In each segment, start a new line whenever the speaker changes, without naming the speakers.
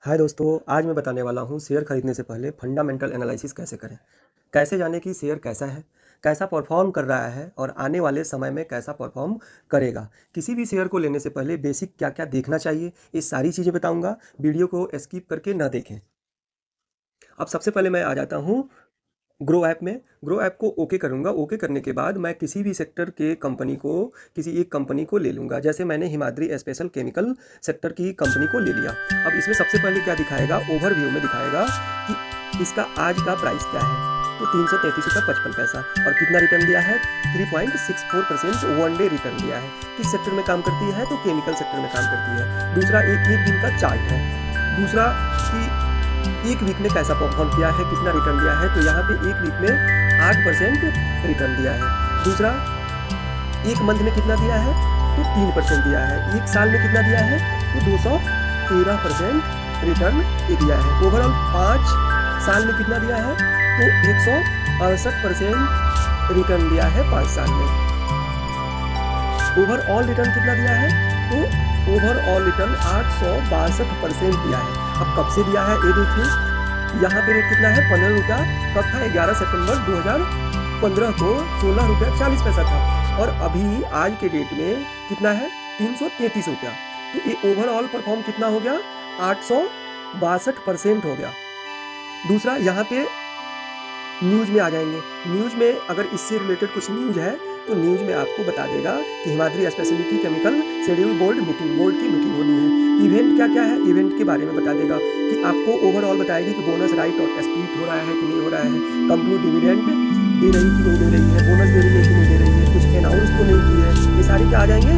हाय दोस्तों, आज मैं बताने वाला हूँ शेयर खरीदने से पहले फंडामेंटल एनालिसिस कैसे करें। कैसे जानें कि शेयर कैसा है, कैसा परफॉर्म कर रहा है और आने वाले समय में कैसा परफॉर्म करेगा। किसी भी शेयर को लेने से पहले बेसिक क्या-क्या देखना चाहिए, ये सारी चीज़ें बताऊँगा। वीडियो को स्किप करके ना देखें। अब सबसे पहले मैं आ जाता हूँ ग्रो ऐप में। ग्रो ऐप को ओके करूँगा। ओके करने के बाद मैं किसी भी सेक्टर के कंपनी को किसी एक कंपनी को ले लूँगा। जैसे मैंने हिमाद्री स्पेशल केमिकल सेक्टर की कंपनी को ले लिया। अब इसमें सबसे पहले क्या दिखाएगा, ओवरव्यू में दिखाएगा कि इसका आज का प्राइस क्या है। तो ₹333.55 और कितना रिटर्न दिया है, 3.64% वन डे रिटर्न दिया है। किस सेक्टर में काम करती है, तो केमिकल सेक्टर में काम करती है। दूसरा एक एक दिन का चार्ट है। दूसरा कि एक वीक में कैसा परफॉर्म किया है, कितना रिटर्न दिया है। तो यहाँ पे एक वीक में 8% रिटर्न दिया है। दूसरा एक मंथ में कितना दिया है, तो 3% दिया है। एक साल में कितना दिया है, तो 213% रिटर्न दिया है। ओवरऑल 5 साल में कितना दिया है, तो 168% रिटर्न दिया है 5 साल में। ओवरऑल रिटर्न कितना दिया है, तो ओवरऑल रिटर्न 862% दिया है। अब कब से दिया है ये देखिए, यहाँ पे रेट कितना है, 15 रुपया। कब था, 11 सितंबर 2015 को 16 रुपया 40 पैसा था। और अभी आज के डेट में कितना है, 333 रुपया। तो ये ओवरऑल परफॉर्म कितना हो गया, 862% हो गया। दूसरा यहाँ पे न्यूज़ में आ जाएंगे। न्यूज़ में अगर इससे रिलेटेड कुछ न्यूज़ है तो न्यूज़ में आपको बता देगा कि Himadri speciality chemical schedule board की मीटिंग होनी है। इवेंट क्या क्या है, इवेंट के बारे में बता देगा कि आपको ओवरऑल बताएगी कि बोनस राइट और स्प्लिट हो रहा है कि नहीं हो रहा है, कंपनी डिविडेंड दे रही कि नहीं दे रही है, बोनस दे रही है कि नहीं दे रही है, कुछ अनाउंस तो नहीं की है। ये सारे क्या आ जाएंगे,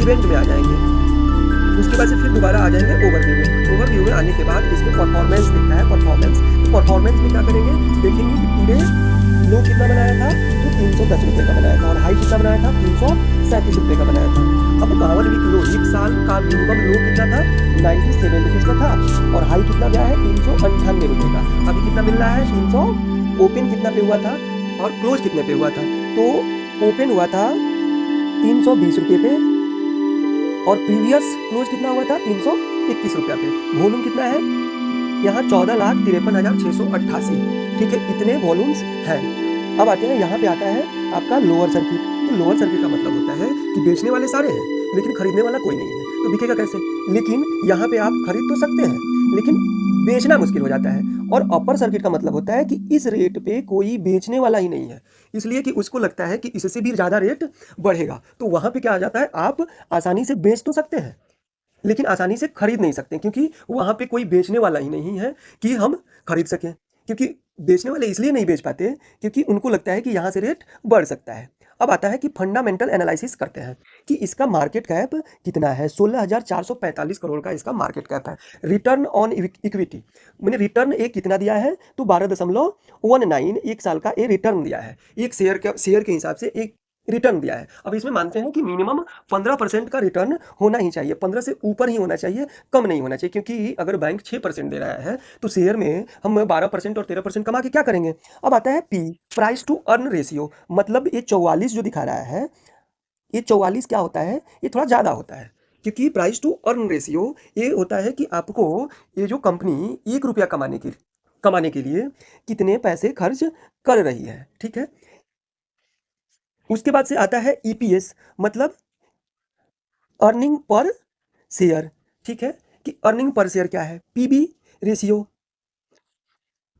इवेंट में आ जाएंगे। उसके बाद से फिर दोबारा आ जाएंगे ओवरव्यू में। ओवरव्यू में आने के बाद इसमें परफॉर्मेंस लिखा है, परफॉर्मेंस। तो परफॉर्मेंस में क्या करेंगे, देखेंगे कि टुडे लो कितना बनाया था, तो 310 रुपये का बनाया था। और हाई कितना बनाया था, 337 रुपये का बनाया था। अब 52 वीक लो, एक साल का मिनिमम लो कितना था, 97 रुपीज़ का था। और हाई कितना गया है, 398 रुपये का। अभी कितना मिल रहा है, 300। ओपन कितना पे हुआ था और क्लोज कितने पे हुआ था, तो ओपन हुआ था 320 रुपये पे और प्रीवियस क्लोज कितना हुआ था, 321 रुपया पे। वॉल्यूम कितना है, यहाँ 14,53,688। ठीक है, इतने वॉल्यूम्स हैं। अब आते हैं, यहाँ पे आता है आपका लोअर सर्किट। तो लोअर सर्किट का मतलब होता है कि बेचने वाले सारे हैं लेकिन खरीदने वाला कोई नहीं है, तो बिकेगा कैसे। लेकिन यहाँ पे आप खरीद तो सकते हैं लेकिन बेचना मुश्किल हो जाता है। और अपर सर्किट का मतलब होता है कि इस रेट पे कोई बेचने वाला ही नहीं है, इसलिए कि उसको लगता है कि इससे भी ज़्यादा रेट बढ़ेगा। तो वहाँ पे क्या आ जाता है, आप आसानी से बेच तो सकते हैं लेकिन आसानी से खरीद नहीं सकते, क्योंकि वहाँ पे कोई बेचने वाला ही नहीं है कि हम खरीद सकें। क्योंकि बेचने वाले इसलिए नहीं बेच पाते क्योंकि उनको लगता है कि यहाँ से रेट बढ़ सकता है। अब आता है कि फंडामेंटल एनालिसिस करते हैं कि इसका मार्केट कैप कितना है। 16,445 करोड़ का इसका मार्केट कैप है। रिटर्न ऑन इक्विटी मैंने रिटर्न एक कितना दिया है, तो 12.19 एक साल का ये रिटर्न दिया है। एक शेयर के हिसाब से एक रिटर्न दिया है। अब इसमें मानते हैं कि मिनिमम 15% का रिटर्न होना ही चाहिए, 15 से ऊपर ही होना चाहिए, कम नहीं होना चाहिए। क्योंकि अगर बैंक 6% दे रहा है तो शेयर में हम 12% और 13% कमा के क्या करेंगे। अब आता है P, price to earn ratio. मतलब ये 44 जो दिखा रहा है, ये 44 क्या होता है, ये थोड़ा ज़्यादा होता है। क्योंकि प्राइस टू अर्न रेशियो ये होता है कि आपको ये जो कंपनी 1 रुपया कमाने के लिए कितने पैसे खर्च कर रही है। ठीक है, उसके बाद से आता है ईपीएस, मतलब अर्निंग पर शेयर। ठीक है, कि अर्निंग पर शेयर क्या है, पीबी रेशियो।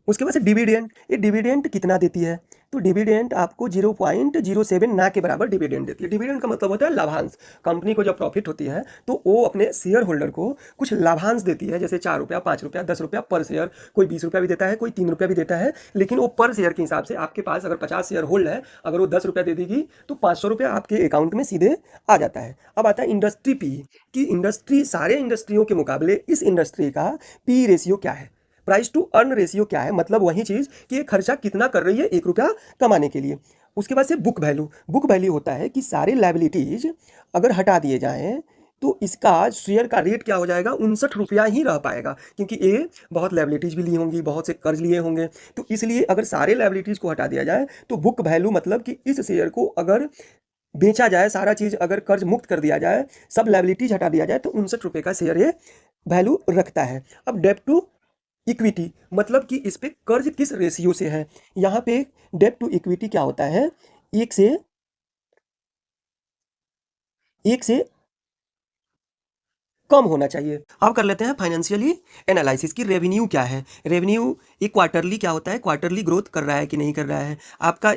उसके बाद से डिविडेंड, ये डिविडेंड कितना देती है, तो डिविडेंड आपको 0.07 ना के बराबर डिविडेंड देती है। डिविडेंड का मतलब होता है लाभांश। कंपनी को जब प्रॉफिट होती है तो वो अपने शेयर होल्डर को कुछ लाभांश देती है, जैसे 4 रुपया, 5 रुपया, 10 रुपया पर शेयर। कोई 20 रुपया भी देता है, कोई 3 रुपया भी देता है, लेकिन वो पर शेयर के हिसाब से आपके पास अगर 50 शेयर होल्ड है, अगर वो 10 रुपया दे देगी तो 500 रुपया आपके अकाउंट में सीधे आ जाता है। अब आता है इंडस्ट्री पी, कि इंडस्ट्री सारे इंडस्ट्रियों के मुकाबले इस इंडस्ट्री का पी रेशियो क्या है, प्राइस टू अर्न रेशियो क्या है। मतलब वही चीज़ कि ये खर्चा कितना कर रही है 1 रुपया कमाने के लिए। उसके बाद से बुक वैल्यू। बुक वैल्यू होता है कि सारे लायबिलिटीज अगर हटा दिए जाएं तो इसका शेयर का रेट क्या हो जाएगा, 59 रुपया ही रह पाएगा। क्योंकि ये बहुत लायबिलिटीज भी ली होंगी, बहुत से कर्ज लिए होंगे, तो इसलिए अगर सारे लायबिलिटीज को हटा दिया जाए तो बुक वैल्यू मतलब कि इस शेयर को अगर बेचा जाए, सारा चीज़ अगर कर्ज मुक्त कर दिया जाए, सब लायबिलिटीज हटा दिया जाए, तो 59 रुपये का शेयर ये वैल्यू रखता है। अब डेब्ट टू इक्विटी मतलब कि इस पे कर्ज किस रेशियो से है। यहाँ पे डेब्ट टू इक्विटी क्या होता है, एक से कम होना चाहिए। अब कर लेते हैं फाइनेंशियली एनालिसिस की रेवेन्यू क्या है। रेवेन्यू एक क्वार्टरली क्या होता है, क्वार्टरली ग्रोथ कर रहा है कि नहीं कर रहा है, आपका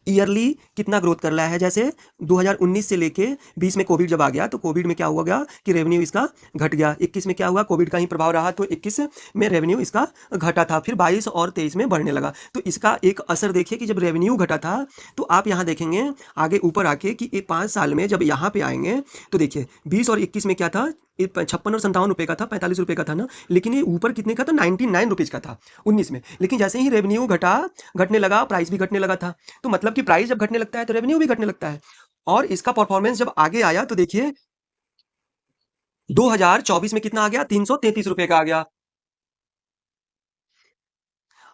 ईयरली कितना ग्रोथ कर रहा है। जैसे 2019 से लेके 20 में कोविड जब आ गया तो कोविड में क्या हुआ गया कि रेवेन्यू इसका घट गया। 21 में क्या हुआ, कोविड का ही प्रभाव रहा तो 21 में रेवेन्यू इसका घटा था, फिर 22 और 23 में बढ़ने लगा। तो इसका एक असर देखिए कि जब रेवेन्यू घटा था तो आप यहाँ देखेंगे आगे ऊपर आके कि ये 5 साल में जब यहाँ पे आएंगे तो देखिए 20 और 21 में क्या था, ये 56 और 57 रुपये का था, 45 रुपये का था ना, लेकिन ये ऊपर कितने का था, 99 रुपीज़ का था 19 में। लेकिन जैसे ही रेवेन्यू घटने लगा, प्राइस भी घटने लगा था। तो मतलब कि प्राइस जब घटने लगता है तो रेवेन्यू भी घटने लगता है। और इसका परफॉर्मेंस जब आगे आया तो देखिए 2024 में कितना आ गया, 333 रुपये का आ गया।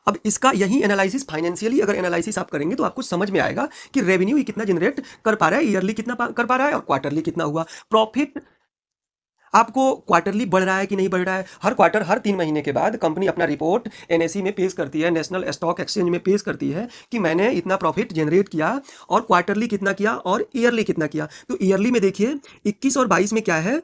अब इसका यही एनालिसिस फाइनेंशियली अगर एनालिसिस आप करेंगे तो आपको समझ में आएगा कि रेवेन्यू ये कितना जनरेट कर पा रहा है, ईयरली कितना कर पा रहा है और क्वार्टरली कितना हुआ। प्रॉफिट आपको क्वार्टरली बढ़ रहा है कि नहीं बढ़ रहा है। हर क्वार्टर हर 3 महीने के बाद कंपनी अपना रिपोर्ट एनएसई में पेश करती है, नेशनल स्टॉक एक्सचेंज में पेश करती है कि मैंने इतना प्रॉफिट जनरेट किया और क्वार्टरली कितना किया और ईयरली कितना किया। तो ईयरली में देखिए 21 और 22 में क्या है,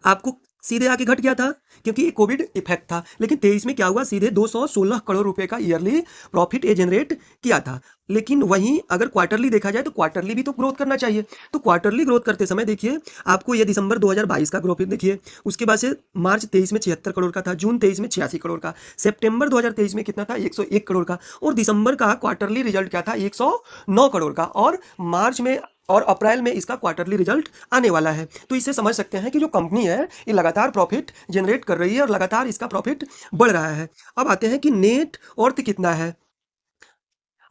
आपको सीधे आके घट गया था क्योंकि ये कोविड इफेक्ट था। लेकिन 23 में क्या हुआ, सीधे 216 करोड़ रुपए का ईयरली प्रॉफिट ये जनरेट किया था। लेकिन वहीं अगर क्वार्टरली देखा जाए तो क्वार्टरली भी तो ग्रोथ करना चाहिए। तो क्वार्टरली ग्रोथ करते समय देखिए आपको ये दिसंबर 2022 का ग्रोथ देखिए, उसके बाद से मार्च 23 में 76 करोड़ का था, जून 23 में 86 करोड़ का, सितंबर 2023 में कितना था, 101 करोड़ का, और दिसंबर का क्वार्टरली रिजल्ट क्या था, 109 करोड़ का, और मार्च में और अप्रैल में इसका क्वार्टरली रिजल्ट आने वाला है। तो इससे समझ सकते हैं कि जो कंपनी है ये लगातार प्रॉफिट जनरेट कर रही है और लगातार इसका प्रॉफिट बढ़ रहा है। अब आते हैं कि नेट वर्थ कितना है।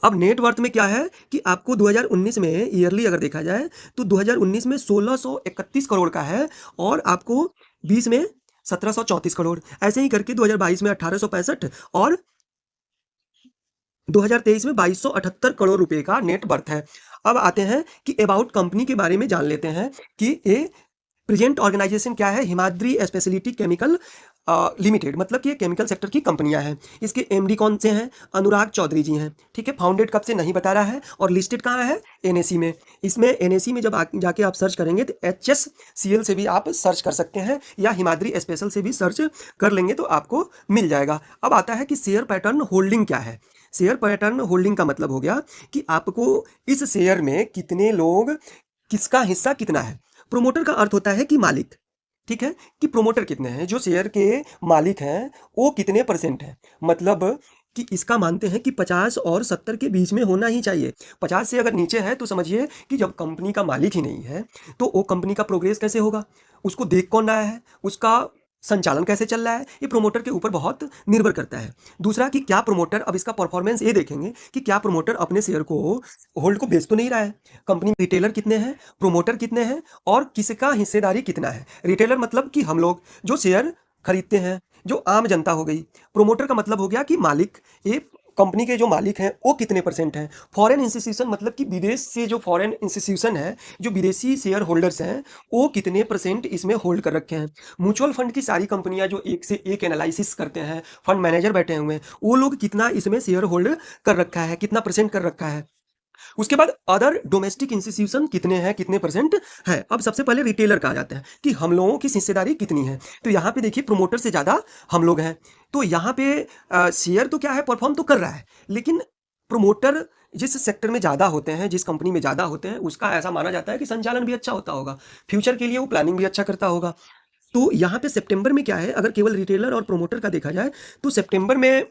अब नेट वर्थ में क्या है कि आपको 2019 में ईयरली अगर देखा जाए तो 2019 में 1631 करोड़ का है और आपको 20 में 1734 करोड़, ऐसे ही करके 2022 में 1865 और 2023 में 2278 करोड़ रुपए का नेट वर्थ है। अब आते हैं कि अबाउट कंपनी के बारे में जान लेते हैं कि ये प्रेजेंट ऑर्गेनाइजेशन क्या है, हिमाद्री स्पेशलिटी केमिकल लिमिटेड, मतलब कि ये केमिकल सेक्टर की कंपनियां हैं। इसके एमडी कौन से हैं, अनुराग चौधरी जी हैं। ठीक है, फाउंडेड कब से नहीं बता रहा है और लिस्टेड कहाँ है, एनएसई में। इसमें एनएसई में जब जाके आप सर्च करेंगे तो एचएससीएल से भी आप सर्च कर सकते हैं या हिमाद्री स्पेशल से भी सर्च कर लेंगे तो आपको मिल जाएगा। अब आता है कि शेयर पैटर्न होल्डिंग क्या है। शेयर पैटर्न होल्डिंग का मतलब हो गया कि आपको इस शेयर में कितने लोग, किसका हिस्सा कितना है। प्रोमोटर का अर्थ होता है कि मालिक। ठीक है, कि प्रोमोटर कितने हैं, जो शेयर के मालिक हैं वो कितने परसेंट हैं। मतलब कि इसका मानते हैं कि 50 और 70 के बीच में होना ही चाहिए। 50 से अगर नीचे है तो समझिए कि जब कंपनी का मालिक ही नहीं है तो वो कंपनी का प्रोग्रेस कैसे होगा, उसको देख कौन रहा है, उसका संचालन कैसे चल रहा है, ये प्रोमोटर के ऊपर बहुत निर्भर करता है। दूसरा कि क्या प्रोमोटर, अब इसका परफॉर्मेंस ये देखेंगे कि क्या प्रोमोटर अपने शेयर को होल्ड को बेच तो नहीं रहा है। कंपनी में रिटेलर कितने हैं, प्रोमोटर कितने हैं और किसका हिस्सेदारी कितना है। रिटेलर मतलब कि हम लोग जो शेयर खरीदते हैं, जो आम जनता हो गई। प्रोमोटर का मतलब हो गया कि मालिक, ये कंपनी के जो मालिक हैं वो कितने परसेंट हैं। फॉरेन इंस्टीट्यूशन मतलब कि विदेश से जो फॉरेन इंस्टीट्यूशन है, जो विदेशी शेयर होल्डर्स हैं वो कितने परसेंट इसमें होल्ड कर रखे हैं। म्यूचुअल फंड की सारी कंपनियां जो एक से एक एनालिसिस करते हैं, फंड मैनेजर बैठे हुए हैं, वो लोग कितना इसमें शेयर होल्ड कर रखा है, कितना परसेंट कर रखा है। उसके बाद अदर डोमेस्टिक इंस्टीट्यूशन कितने हैं, कितने परसेंट है। अब सबसे पहले रिटेलर कहा जाता है कि हम लोगों की हिस्सेदारी कितनी है। तो यहाँ पे देखिए प्रोमोटर से ज़्यादा हम लोग हैं। तो यहाँ पे शेयर तो क्या है, परफॉर्म तो कर रहा है, लेकिन प्रोमोटर जिस सेक्टर में ज़्यादा होते हैं, जिस कंपनी में ज़्यादा होते हैं, उसका ऐसा माना जाता है कि संचालन भी अच्छा होता होगा, फ्यूचर के लिए वो प्लानिंग भी अच्छा करता होगा। तो यहाँ पे सितंबर में क्या है, अगर केवल रिटेलर और प्रोमोटर का देखा जाए तो सितंबर में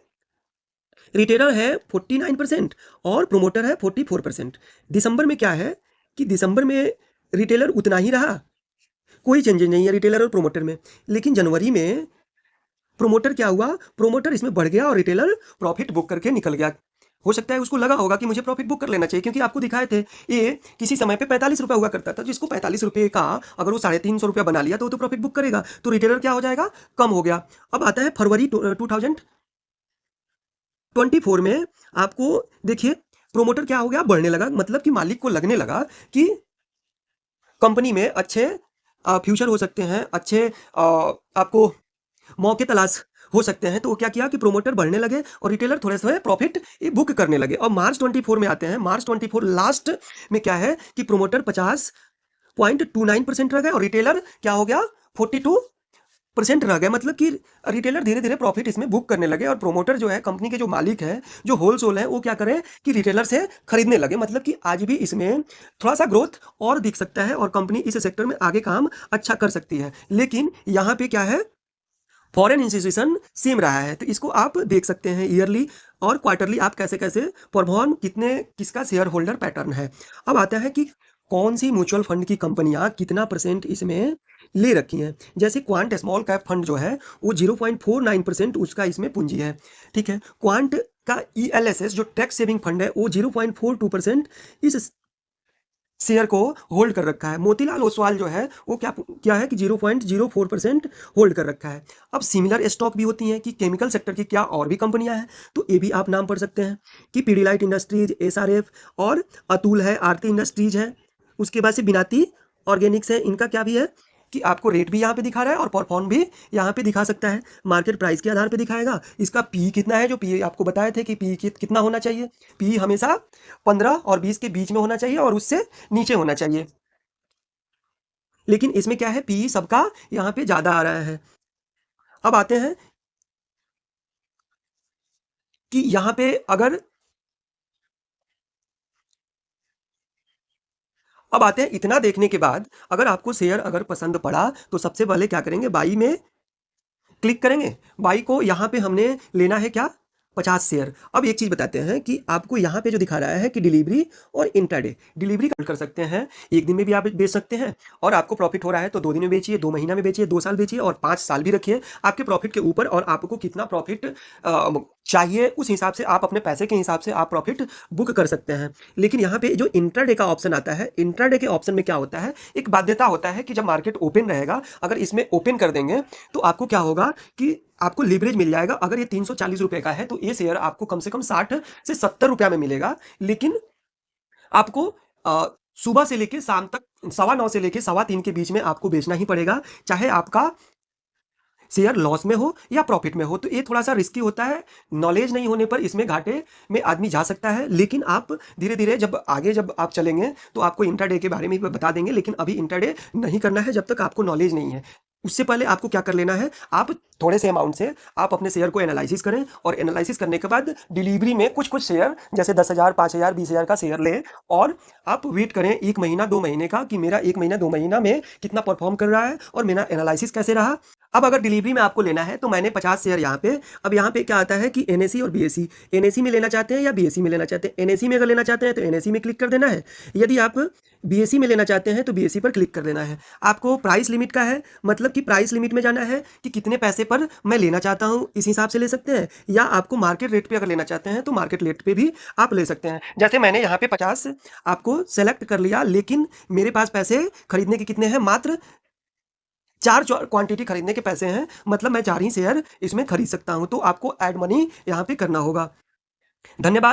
रिटेलर है 49% और प्रोमोटर है 44%। दिसंबर में क्या है कि दिसंबर में रिटेलर उतना ही रहा, कोई चेंजेस नहीं है रिटेलर और प्रोमोटर में। लेकिन जनवरी में प्रोमोटर क्या हुआ, प्रोमोटर इसमें बढ़ गया और रिटेलर प्रॉफिट बुक करके निकल गया। हो सकता है उसको लगा होगा कि मुझे प्रॉफिट बुक कर लेना चाहिए, क्योंकि आपको दिखाए थे ये किसी समय पे 45 रुपये हुआ करता था, जिसको 45 रुपये का अगर वो 350 रुपया बना लिया तो वो तो प्रॉफिट बुक करेगा। तो रिटेलर क्या हो जाएगा, कम हो गया। अब आता है फरवरी 2024 में, आपको देखिए प्रोमोटर क्या हो गया, बढ़ने लगा। मतलब कि मालिक को लगने लगा कि कंपनी में अच्छे फ्यूचर हो सकते हैं, अच्छे आपको मौके तलाश हो सकते हैं। तो वो क्या किया कि प्रोमोटर बढ़ने लगे और रिटेलर थोड़े-से प्रॉफ़िट बुक करने लगे। और मार्च 24 में आते हैं, मार्च 24 लास्ट में क्या है कि प्रोमोटर 50.29% रह गए और रिटेलर क्या हो गया 42% रह गए। मतलब कि रिटेलर धीरे-धीरे प्रॉफ़िट इसमें बुक करने लगे और प्रोमोटर जो है, कंपनी के जो मालिक हैं, जो होलसेल हैं, वो क्या करें कि रिटेलर से खरीदने लगे। मतलब कि आज भी इसमें थोड़ा-सा ग्रोथ और दिख सकता है और कंपनी इस सेक्टर में आगे काम अच्छा कर सकती है। लेकिन यहाँ पे क्या है, फॉरेन इंस्टीट्यूशन सेम रहा है। तो इसको आप देख सकते हैं ईयरली और क्वार्टरली आप कैसे-कैसे परफॉर्म कितने किसका शेयर होल्डर पैटर्न है। अब आता है कि कौन-सी म्यूचुअल फंड की कंपनियाँ कितना परसेंट इसमें ले रखी हैं। जैसे क्वांट स्मॉल कैप फंड जो है वो 0.49% उसका इसमें पूँजी है, ठीक है। क्वांट का ईएलएसएस जो टैक्स सेविंग फंड है वो 0.42% इस शेयर को होल्ड कर रखा है। मोतीलाल ओसवाल जो है वो क्या है कि 0.04% होल्ड कर रखा है। अब सिमिलर स्टॉक भी होती हैं कि केमिकल सेक्टर की क्या और भी कंपनियां हैं, तो ये भी आप नाम पढ़ सकते हैं कि पीडीलाइट इंडस्ट्रीज, एसआरएफ और अतुल है, आरती इंडस्ट्रीज है। उसके बाद से बिनाती ऑर्गेनिक्स है। इनका क्या भी है कि आपको रेट भी यहाँ पे दिखा रहा है और परफॉर्म भी यहाँ पे दिखा सकता है। मार्केट प्राइस के आधार पे दिखाएगा। इसका पी कितना है, जो पी आपको बताए थे कि पी कितना होना चाहिए। पी हमेशा 15 और 20 के बीच में होना चाहिए और उससे नीचे होना चाहिए। लेकिन इसमें क्या है, पी सबका यहाँ पे ज़्यादा आ रहा है। अब आते हैं कि यहाँ पे अगर अब आते हैं इतना देखने के बाद अगर आपको शेयर अगर पसंद पड़ा तो सबसे पहले क्या करेंगे, बाई में क्लिक करेंगे। बाई को यहाँ पे हमने लेना है क्या, 50 शेयर। अब एक चीज़ बताते हैं कि आपको यहाँ पे जो दिखा रहा है कि डिलीवरी और इंट्राडे। डिलीवरी कर सकते हैं, एक दिन में भी आप बेच सकते हैं और आपको प्रॉफिट हो रहा है तो 2 दिन में बेचिए, 2 महीना में बेचिए, 2 साल बेचिए और 5 साल भी रखिए। आपके प्रॉफिट के ऊपर और आपको कितना प्रॉफिट चाहिए उस हिसाब से आप अपने पैसे के हिसाब से आप प्रॉफिट बुक कर सकते हैं। लेकिन यहाँ पे जो इंट्राडे का ऑप्शन आता है, इंट्राडे के ऑप्शन में क्या होता है, एक बाध्यता होता है कि जब मार्केट ओपन रहेगा, अगर इसमें ओपन कर देंगे तो आपको क्या होगा कि आपको लीवरेज मिल जाएगा। अगर ये 340 रुपए का है तो ये शेयर आपको कम से कम 60 से 70 रुपया में मिलेगा। लेकिन आपको सुबह से लेके शाम तक 9:15 से लेके 3:15 के बीच में आपको बेचना ही पड़ेगा, चाहे आपका शेयर लॉस में हो या प्रॉफिट में हो। तो ये थोड़ा सा रिस्की होता है। नॉलेज नहीं होने पर इसमें घाटे में आदमी जा सकता है। लेकिन आप धीरे धीरे जब आप चलेंगे तो आपको इंट्राडे के बारे में भी बता देंगे। लेकिन अभी इंट्राडे नहीं करना है जब तक आपको नॉलेज नहीं है। उससे पहले आपको क्या कर लेना है, आप थोड़े से अमाउंट से आप अपने शेयर को एनालिसिस करें और एनालिसिस करने के बाद डिलीवरी में कुछ कुछ शेयर जैसे 10,000, 5,000, 20,000 का शेयर लें और आप वेट करें 1 महीना 2 महीने का कि मेरा 1 महीना 2 महीना में कितना परफॉर्म कर रहा है और मेरा एनालिसिस कैसे रहा। अब अगर डिलीवरी में आपको लेना है तो मैंने 50 शेयर यहाँ पे, अब यहाँ पे क्या आता है कि एनएसई और बीएसई, एनएसई में लेना चाहते हैं या बीएसई में लेना चाहते हैं। एनएसई में अगर लेना चाहते हैं तो एनएसई में क्लिक कर देना है। यदि आप बीएसई में लेना चाहते हैं तो बीएसई पर क्लिक कर देना है। आपको प्राइस लिमिट का है, मतलब कि प्राइस लिमिट में जाना है कि कितने पैसे पर मैं लेना चाहता हूँ, इस हिसाब से ले सकते हैं। या आपको मार्केट रेट पे अगर लेना चाहते हैं तो मार्केट रेट पे भी आप ले सकते हैं। जैसे मैंने यहाँ पे 50 आपको सेलेक्ट कर लिया, लेकिन मेरे पास पैसे खरीदने के कितने हैं, मात्र 4 क्वांटिटी खरीदने के पैसे हैं। मतलब मैं 4 ही शेयर इसमें खरीद सकता हूँ। तो आपको ऐड मनी यहाँ पे करना होगा। धन्यवाद।